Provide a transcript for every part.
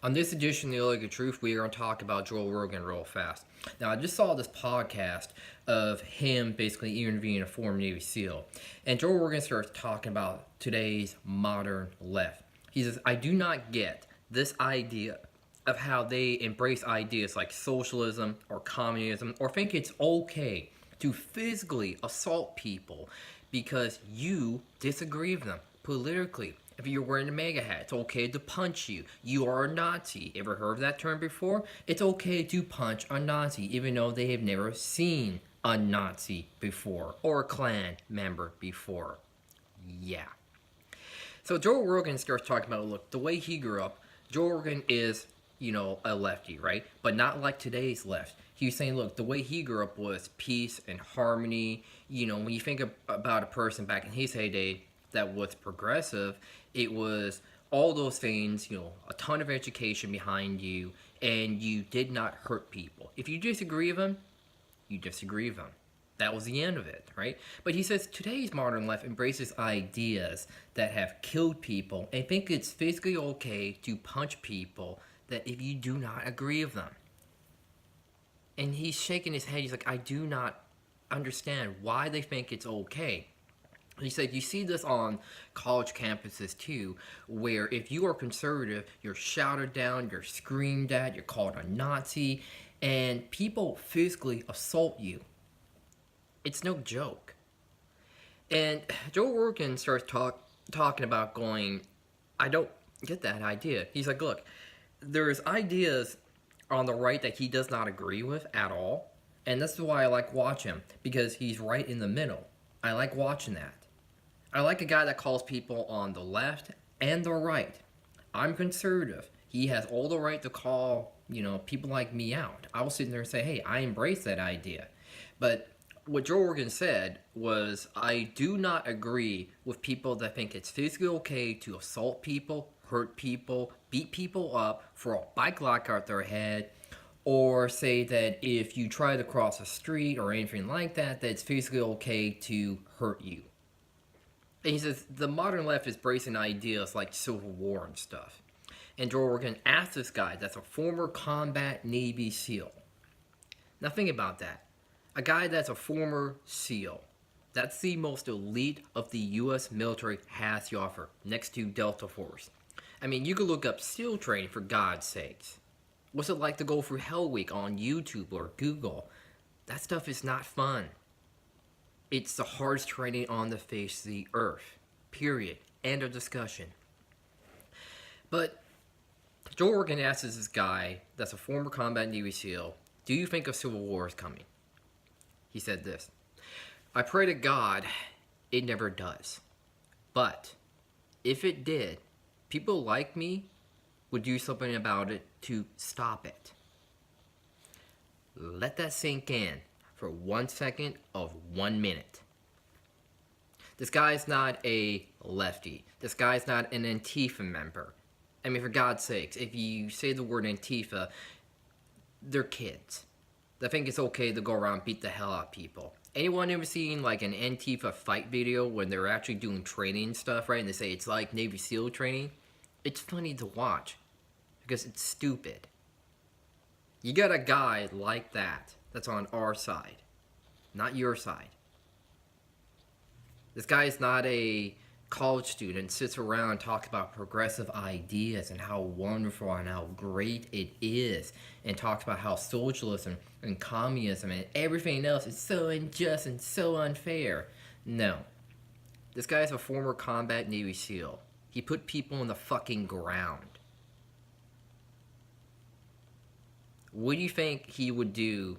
On this edition of The Illegal Truth, we are going to talk about Joe Rogan real fast. Now, I just saw this podcast of him basically interviewing a former Navy SEAL. And Joe Rogan starts talking about today's modern left. He says, I do not get this idea of how they embrace ideas like socialism or communism or think it's okay to physically assault people because you disagree with them politically. If you're wearing a MAGA hat, it's okay to punch you. You are a Nazi. Ever heard of that term before? It's okay to punch a Nazi, even though they have never seen a Nazi before or a Klan member before. Yeah. So Joe Rogan starts talking about, look, the way he grew up, Joe Rogan is, a lefty, right? But not like today's left. He was saying, look, the way he grew up was peace and harmony. When you think about a person back in his heyday that was progressive, it was all those things, a ton of education behind you, and you did not hurt people. If you disagree with them, you disagree with them. That was the end of it, right? But he says today's modern left embraces ideas that have killed people and think it's physically okay to punch people that if you do not agree with them. And he's shaking his head. He's like, I do not understand why they think it's okay. He said, you see this on college campuses too, where if you are conservative, you're shouted down, you're screamed at, you're called a Nazi, and people physically assault you. It's no joke. And Joe Rogan starts talking about going, I don't get that idea. He's like, look, there's ideas on the right that he does not agree with at all, and that's why I like watching him, because he's right in the middle. I like watching that. I like a guy that calls people on the left and the right. I'm conservative. He has all the right to call, people like me out. I will sit there and say, hey, I embrace that idea. But what Joe Rogan said was, I do not agree with people that think it's physically okay to assault people, hurt people, beat people up, throw a bike lock out their head, or say that if you try to cross a street or anything like that, that it's physically okay to hurt you. And he says the modern left is bracing ideas like Civil War and stuff. And Joe Rogan asked this guy that's a former combat Navy SEAL. Now think about that. A guy that's a former SEAL. That's the most elite of the U.S. military has to offer, next to Delta Force. I mean, you could look up SEAL training for God's sakes. What's it like to go through Hell Week on YouTube or Google? That stuff is not fun. It's the hardest training on the face of the earth. Period. End of discussion. But Joe Rogan asks this guy that's a former combat Navy SEAL, do you think a civil war is coming? He said this, I pray to God it never does. But if it did, people like me would do something about it to stop it. Let that sink in for 1 second of 1 minute. This guy's not a lefty. This guy's not an Antifa member. I mean, for God's sakes, if you say the word Antifa, they're kids. They think it's okay to go around and beat the hell out of people. Anyone ever seen like an Antifa fight video when they're actually doing training stuff, right? And they say it's like Navy SEAL training? It's funny to watch because it's stupid. You got a guy like that that's on our side, not your side. This guy is not a college student, sits around and talks about progressive ideas and how wonderful and how great it is, and talks about how socialism and communism and everything else is so unjust and so unfair. No. This guy is a former combat Navy SEAL. He put people on the fucking ground. What do you think he would do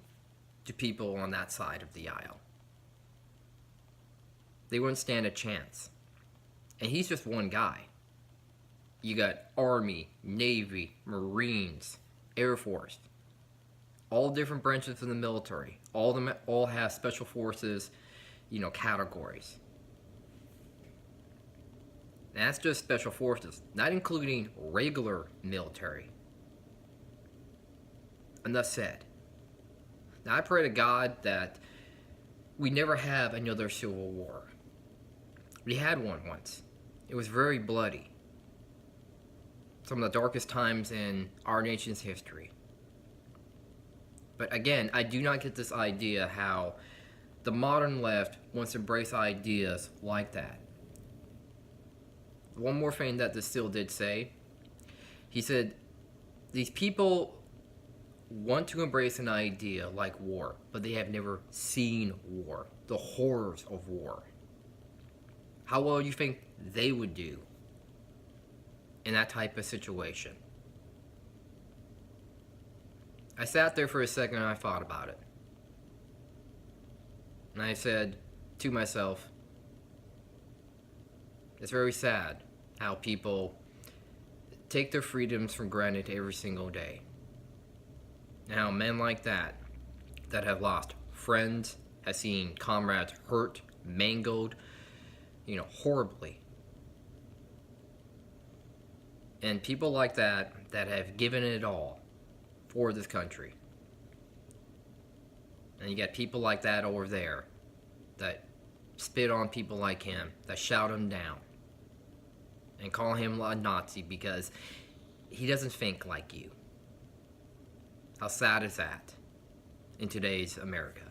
to people on that side of the aisle? They wouldn't stand a chance. And he's just one guy. You got Army, Navy, Marines, Air Force. All different branches of the military. All of them all have special forces, categories. And that's just special forces, not including regular military. Enough said. Now I pray to God that we never have another civil war. We had one once. It was very bloody. some of the darkest times in our nation's history. But again, I do not get this idea how the modern left wants to embrace ideas like that. One more thing that the Still did say, he said, these people want to embrace an idea like war, but they have never seen war, the horrors of war. How well do you think they would do in that type of situation? I sat there for a second and I thought about it. And I said to myself, it's very sad how people take their freedoms for granted every single day. And how men like that have lost friends, have seen comrades hurt, mangled, horribly. And people like that have given it all for this country. And you got people like that over there that spit on people like him, that shout him down and call him a Nazi because he doesn't think like you. How sad is that in today's America?